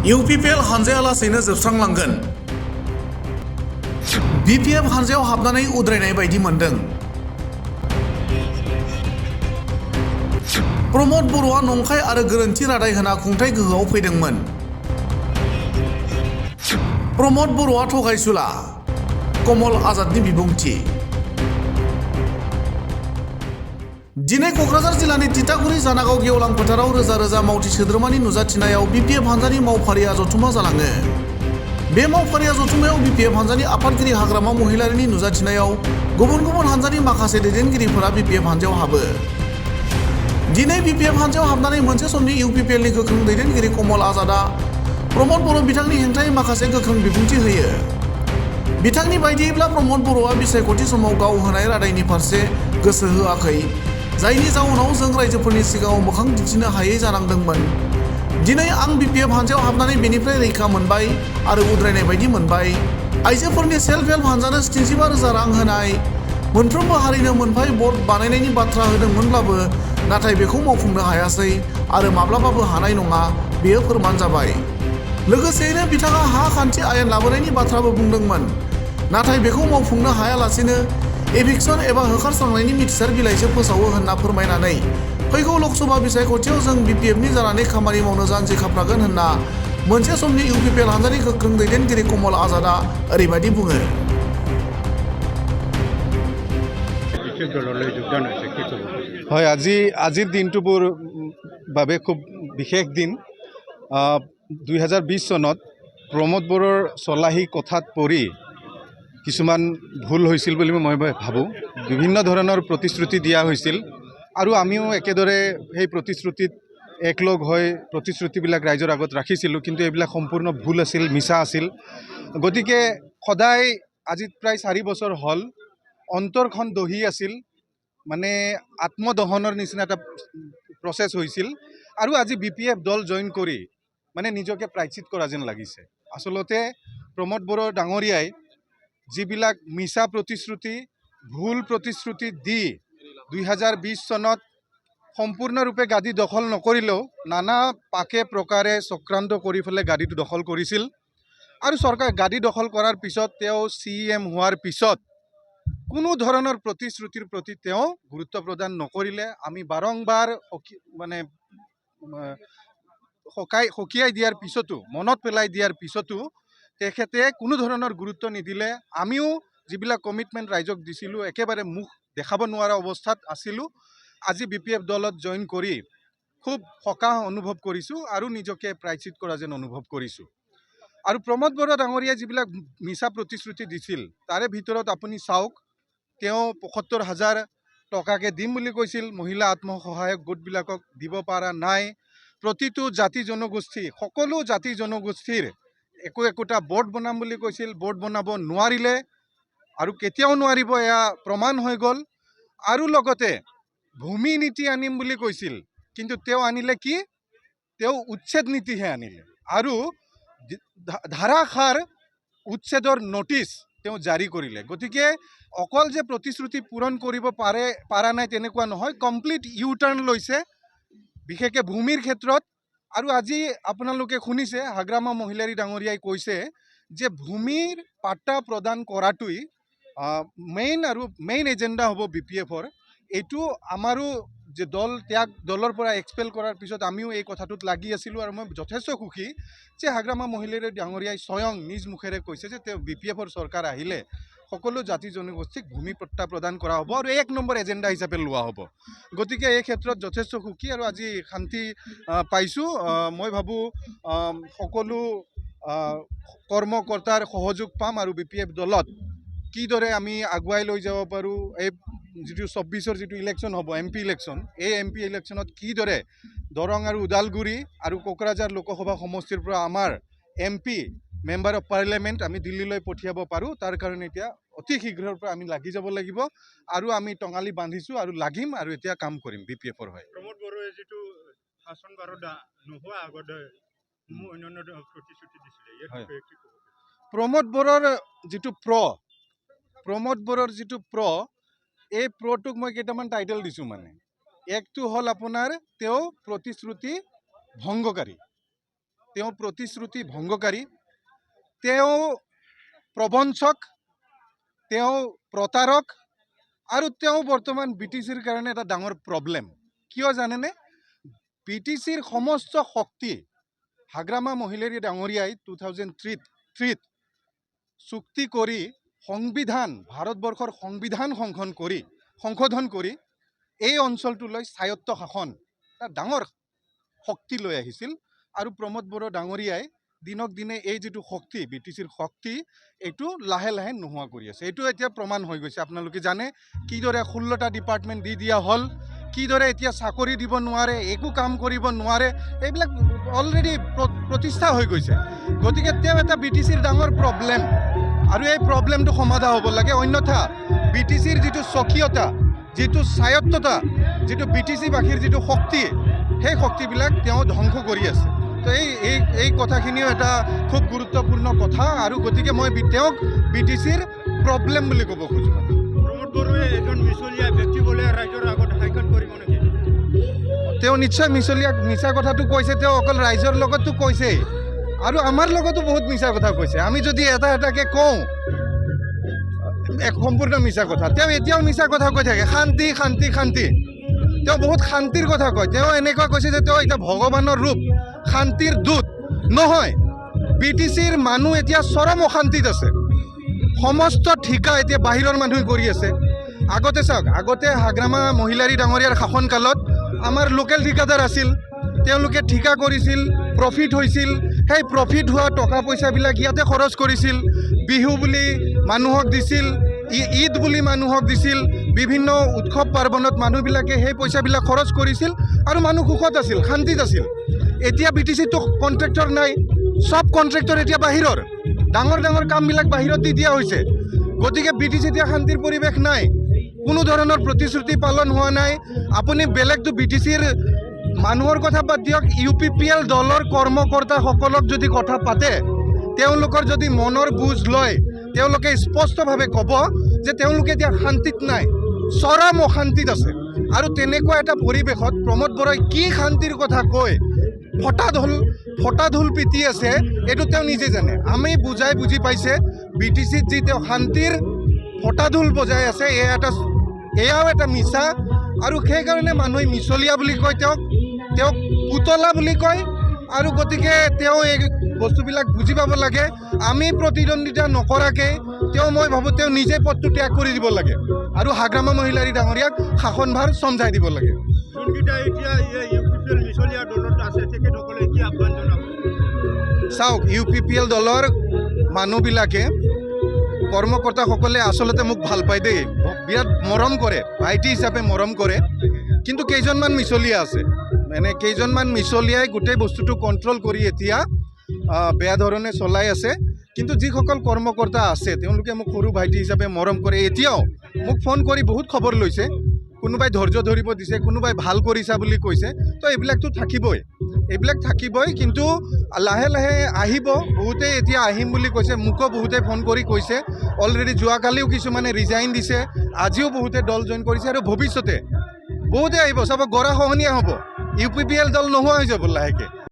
इउपिपिएल हानजाया लासैनो जोबस्रांलांगोन। बिपिएफ हानजायाव हाबनानै उद्रायनाय बायदि मोनदों। प्रमद बर'आ नंखाय आरो गोरोन्थि रादाय होना खुंथाय गोहोआव फैदोंमोन। प्रमद बर'आ थगायसुला। कमल आजादनि बिबुंथि। दिनै क'क्राझार जिल्लानि तितागुरि जानागाव गेवलां फोथाराव रोजा रोजा मावथि सोद्रोमानि नुजाथिनायाव बिपिएफ हानजानि मावफारिया जथुमा जालाङो। बे मावफारिया जथुमायाव बिपिएफ हानजानि आफादगिरि हाग्रामा महिलारिनि नुजाथिनायाव गुबुन गुबुन हानजानि माखासे दैदेनगिरिफोरा बिपिएफ हानजायाव हाबो। दिनै बिपिएफ हानजायाव हाबनानै मोनसे समनि इउपिपिएलनि गोख्रों दैदेनगिरि कमल आजादआ प्रमद बर' बिथांनि हेंथायै माखासे गोख्रों बिबुंथि होयो। बिथांनि बायदियैब्ला प्रमद बर'आ बिसायख'थि समाव गाव होनाय रादायनि फारसे गोसो होआखै, जायनि जाउनाव जों रायजोफोरनि सिगाङाव मोखां दिन्थिनो हायै जानांदोंमोन। दिनै आं बिपिएफ हानजायाव हाबनानै बेनिफ्राय रैखा मोनबाय आरो उद्रायनाय बायदि मोनबाय। आइजोफोरनि सेल्फ हेल्प हानजानो 75,000 रां होनाय, मोनफ्रोमबो हारिनो मोनफाय बर्ड बानायनायनि बाथ्रा होदोंमोनब्लाबो नाथाय बेखौ मावफुंनो हायासै आरो माब्लाबाबो हानाय नङा, बेयो फोरमान जाबाय। लोगोसेयैनो बिथाङा हा खान्थि आयेन लाबोनायनि बाथ्राबो बुंदोंमोन, नाथाय बेखौ मावफुंनो हायालासेनो एभिक्सन एबा होखारस्रांनायनि मिथिसार बिलाइसो फोसावो होनना फोरमायनानै फैगौ लकसभा बिसायख'थियाव जों बिपिएफनि जानानै खामानि मावनो जानजि खाफ्रागोन होनना मोनसे समनि इउपिपिएल हानजानि गोख्रों दैदेनगिरि कमल आजादआ ओरैबायदि बुङो। হয়, আজিৰ দিনটো বৰ বাবে খুব বিশেষ দিন। 2020 চনত প্ৰমোদ বড়োৰ চলাহী কথাত পৰি কিছুমান ভুল হৈছিল বুলি মই ভাবোঁ। বিভিন্ন ধৰণৰ প্ৰতিশ্ৰুতি দিয়া হৈছিল আৰু আমিও একেদৰে সেই প্ৰতিশ্ৰুতিত একলগ হৈ প্ৰতিশ্ৰুতিবিলাক ৰাইজৰ আগত ৰাখিছিলোঁ, কিন্তু এইবিলাক সম্পূৰ্ণ ভুল আছিল, মিছা আছিল। গতিকে সদায় আজি প্ৰায় 4 বছৰ হ'ল অন্তৰখন দহি আছিল, মানে আত্মদহনৰ নিচিনা এটা প্ৰচেছ হৈছিল। আৰু আজি বিপিএফ দল জইন কৰি মানে নিজকে প্ৰায়শ্চিত কৰা যেন লাগিছে। আচলতে প্ৰমোদ বড়ো ডাঙৰীয়াই যিবিলাক মিছা প্ৰতিশ্ৰুতি, ভুল প্ৰতিশ্ৰুতি দি 2020 চনত সম্পূৰ্ণৰূপে গাদী দখল নকৰিলেও নানা পাকে প্ৰকাৰে চক্ৰান্ত কৰি পেলাই গাদীটো দখল কৰিছিল। আৰু চৰকাৰ গাদী দখল কৰাৰ পিছত তেওঁ CM হোৱাৰ পিছত কোনো ধৰণৰ প্ৰতিশ্ৰুতিৰ প্ৰতি তেওঁ গুৰুত্ব প্ৰদান নকৰিলে। আমি বাৰংবাৰ সকীয়াই দিয়াৰ পিছতো, মনত পেলাই দিয়াৰ পিছতো তেখেতে কোনো ধৰণৰ গুৰুত্ব নিদিলে। আমিও যিবিলাক কমিটমেণ্ট ৰাইজক দিছিলোঁ একেবাৰে মুখ দেখাব নোৱাৰা অৱস্থাত আছিলোঁ। আজি বিপিএফ দলত জইন কৰি খুব সকাহ অনুভৱ কৰিছোঁ আৰু নিজকে প্ৰায়শ্চিত কৰা যেন অনুভৱ কৰিছোঁ। আৰু প্ৰমোদ বড়ো ডাঙৰীয়াই যিবিলাক মিছা প্ৰতিশ্ৰুতি দিছিল তাৰে ভিতৰত আপুনি চাওক, তেওঁ ৭৫,000 টকাকে দিম বুলি কৈছিল, মহিলা আত্মসহায়ক গোটবিলাকক দিব পৰা নাই। প্ৰতিটো জাতি জনগোষ্ঠী, সকলো জাতি জনগোষ্ঠীৰ একোটা বৰ্ড বনাম বুলি কৈছিল, বৰ্ড বনাব নোৱাৰিলে আৰু কেতিয়াও নোৱাৰিব, এয়া প্ৰমাণ হৈ গ'ল। আৰু লগতে ভূমি নীতি আনিম বুলি কৈছিল, কিন্তু তেওঁ আনিলে কি? তেওঁ উচ্ছেদ নীতিহে আনিলে আৰু ধাৰাসাৰ উচ্ছেদৰ নটিচ তেওঁ জাৰি কৰিলে। গতিকে অকল যে প্ৰতিশ্ৰুতি পূৰণ কৰিব পাৰা নাই তেনেকুৱা নহয়, কমপ্লিট ইউ টাৰ্ণ লৈছে, বিশেষকৈ ভূমিৰ ক্ষেত্ৰত। আৰু আজি আপোনালোকে শুনিছে হাগ্ৰামা মহিলাৰী ডাঙৰীয়াই কৈছে যে ভূমিৰ পাট্টা প্ৰদান কৰাটোই মেইন এজেণ্ডা হ'ব বিপিএফৰ। এইটো আমাৰো যে দলৰ পৰা এক্সপেল কৰাৰ পিছত আমিও এই কথাটোত লাগি আছিলোঁ আৰু মই যথেষ্ট সুখী যে হাগ্ৰামা মহিলাৰী ডাঙৰীয়াই স্বয়ং নিজ মুখেৰে কৈছে যে তেওঁ বিপিএফৰ চৰকাৰ আহিলে সকলো জাতি জনগোষ্ঠীক ভূমি পট্টা প্ৰদান কৰা হ'ব আৰু 1 নম্বৰ এজেণ্ডা হিচাপে লোৱা হ'ব। গতিকে এই ক্ষেত্ৰত যথেষ্ট সুখী আৰু আজি শান্তি পাইছোঁ। মই ভাবোঁ সকলো কৰ্মকৰ্তাৰ সহযোগ পাম আৰু বিপিএফ দলত কিদৰে আমি আগুৱাই লৈ যাব পাৰোঁ, এই যিটো 24ৰ যিটো ইলেকশ্যন হ'ব MP ইলেকশ্যন, এই MP ইলেকশ্যনত কিদৰে দৰং আৰু ওদালগুৰি আৰু কোকৰাঝাৰ লোকসভা সমষ্টিৰ পৰা আমাৰ MP মেম্বাৰ অফ পাৰ্লিয়ামেণ্ট আমি দিল্লীলৈ পঠিয়াব পাৰোঁ, তাৰ কাৰণে এতিয়া অতি শীঘ্ৰৰ পৰা আমি লাগি যাব লাগিব আৰু আমি টঙালি বান্ধিছোঁ আৰু লাগিম আৰু এতিয়া কাম কৰিম বিপিএফৰ হৈ। প্ৰমোদ বড়োৱে যিটো শাসন কাৰ্যত নোহোৱা আগতে অন্যান্য প্ৰতিশ্ৰুতি দিছিলে, প্ৰমোদ বড়োৰ যিটো এই প্ৰটোক মই কেইটামান টাইটেল দিছোঁ। একটো হ'ল আপোনাৰ তেওঁ প্ৰতিশ্ৰুতি ভংগকাৰী, তেওঁ প্ৰতিশ্ৰুতি ভংগকাৰী, তেওঁ প্ৰবঞ্চক, তেওঁ প্ৰতাৰক, আৰু তেওঁ বৰ্তমান BTCৰ কাৰণে এটা ডাঙৰ প্ৰব্লেম। কিয় জানেনে? BTCৰ সমস্ত শক্তি হাগ্ৰামা মহিলাৰী ডাঙৰীয়াই 2003 চুক্তি কৰি সংবিধান, ভাৰতবৰ্ষৰ সংবিধান সংশোধন কৰি এই অঞ্চলটোলৈ স্বায়ত্ত শাসন এটা ডাঙৰ শক্তি লৈ আহিছিল। আৰু প্ৰমোদ বড়ো ডাঙৰীয়াই দিনক দিনে এই যিটো শক্তি, BTCৰ শক্তি, এইটো লাহে লাহে নোহোৱা কৰি আছে। এইটো এতিয়া প্ৰমাণ হৈ গৈছে। আপোনালোকে জানে কিদৰে 16টা ডিপাৰ্টমেণ্ট দি দিয়া হ'ল, কিদৰে এতিয়া চাকৰি দিব নোৱাৰে, একো কাম কৰিব নোৱাৰে, এইবিলাক অলৰেডি প্ৰতিষ্ঠা হৈ গৈছে। গতিকে তেওঁ এটা BTCৰ ডাঙৰ প্ৰব্লেম, আৰু এই প্ৰব্লেমটো সমাধা হ'ব লাগে। অন্যথা BTCৰ যিটো স্বকীয়তা, যিটো স্বায়ত্ততা, যিটো BTCবাসীৰ যিটো শক্তি, সেই শক্তিবিলাক তেওঁ ধ্বংস কৰি আছে। তো এই কথাখিনিও এটা খুব গুৰুত্বপূৰ্ণ কথা, আৰু গতিকে মই তেওঁক BTCৰ প্ৰব্লেম বুলি ক'ব খোজোঁ। প্ৰমোদ বড়োৱে এজন মিছলীয়া ব্যক্তি বোলে ৰাইজৰ আগত হাইকত কৰিব নেকি? তেওঁ নিশ্চয় মিছা কথাটো কৈছে। তেওঁ অকল ৰাইজৰ লগতো কৈছেই, আৰু আমাৰ লগতো বহুত মিছা কথা কৈছে। আমি যদি এটাকৈ কওঁ, সম্পূৰ্ণ মিছা কথা। তেওঁ এতিয়াও মিছা কথা কৈ থাকে, শান্তি শান্তি শান্তি। তেওঁ বহুত শান্তিৰ কথা কয়। তেওঁ এনেকুৱা কৈছে যে তেওঁ এতিয়া ভগৱানৰ ৰূপ, শান্তিৰ দূত। নহয়, BTCৰ মানুহ এতিয়া চৰম অশান্তিত আছে। সমস্ত ঠিকা এতিয়া বাহিৰৰ মানুহে কৰি আছে। আগতে চাওক, আগতে হাগ্ৰামা মহিলাৰী ডাঙৰীয়াৰ শাসনকালত আমাৰ লোকেল ঠিকাদাৰ আছিল। তেওঁলোকে ঠিকা কৰিছিল, প্ৰফিট হৈছিল। সেই প্ৰফিট হোৱা টকা পইচাবিলাক ইয়াতে খৰচ কৰিছিল। বিহু বুলি মানুহক দিছিল, ঈদ বুলি মানুহক দিছিল, বিভিন্ন উৎসৱ পাৰ্বণত মানুহবিলাকে সেই পইচাবিলাক খৰচ কৰিছিল, আৰু মানুহ সুখত আছিল, শান্তিত আছিল। এতিয়া BTCতো কণ্ট্ৰেক্টৰ নাই, চব কণ্ট্ৰেক্টৰ এতিয়া বাহিৰৰ। ডাঙৰ ডাঙৰ কামবিলাক বাহিৰত দি দিয়া হৈছে। গতিকে BTC এতিয়া শান্তিৰ পৰিৱেশ নাই, কোনো ধৰণৰ প্ৰতিশ্ৰুতি পালন হোৱা নাই। আপুনি বেলেগটো BTCৰ মানুহৰ কথা বাদ দিয়ক, UPPL দলৰ কৰ্মকৰ্তাসকলক যদি কথা পাতে, তেওঁলোকৰ যদি মনৰ বুজ লয়, তেওঁলোকে স্পষ্টভাৱে ক'ব যে তেওঁলোকে এতিয়া শান্তিত নাই, চৰম অশান্তিত আছে। আৰু তেনেকুৱা এটা পৰিৱেশত প্ৰমোদ বড়োই কি শান্তিৰ কথা কৈ ফটাঢোল পিটি আছে, এইটো তেওঁ নিজে জানে। আমি বুজি পাইছে BTCত যি তেওঁ শান্তিৰ ফটাঢোল বজাই আছে, এয়াও এটা মিছা। আৰু সেইকাৰণে মানুহে মিছলীয়া বুলি কয়, তেওঁক পুতলা বুলি কয়। আৰু গতিকে তেওঁ এই বস্তুবিলাক বুজি পাব লাগে। আমি প্ৰতিদ্বন্দ্বিতা নকৰাকৈ মই ভাবোঁ তেওঁ নিজে পদটো ত্যাগ কৰি দিব লাগে, আৰু হাগ্ৰামা মহিলাৰী ডাঙৰীয়াক শাসনভাৰ চমজাই দিব লাগে। যোনকেইটা এতিয়া UPPL মিছলীয়া দলত আছে, তেখেতসকলে কি আহ্বান জনাব? চাওক, UPPL দলৰ মানুহবিলাকে, কৰ্মকৰ্তাসকলে আচলতে মোক ভাল পায় দেই, বিৰাট মৰম কৰে, ভাইটি হিচাপে মৰম কৰে। কিন্তু কেইজনমান মিছলীয়া আছে, কেইজনমান মিছলীয়াই গোটেই বস্তুটো কণ্ট্ৰল কৰি এতিয়া বেয়া ধৰণে চলাই আছে। কিন্তু যিসকল কৰ্মকৰ্তা আছে, তেওঁলোকে মোক সৰু ভাইটি হিচাপে মৰম কৰে। এতিয়াও মোক ফোন কৰি বহুত খবৰ লৈছে, কোনোবাই ধৈৰ্য ধৰিব দিছে, কোনোবাই ভাল কৰিছা বুলি কৈছে। তো এইবিলাকতো থাকিবই, কিন্তু লাহে লাহে আহিব। বহুতে এতিয়া আহিম বুলি কৈছে, মোকো বহুতে ফোন কৰি কৈছে। অলৰেডি যোৱাকালিও কিছুমানে ৰিজাইন দিছে, আজিও বহুতে দল জইন কৰিছে, আৰু ভৱিষ্যতে বহুতে আহিব। চাব, গৰাখহনীয়া হ'ব, UPPL দল নোহোৱা হৈ যাব লাহেকৈ।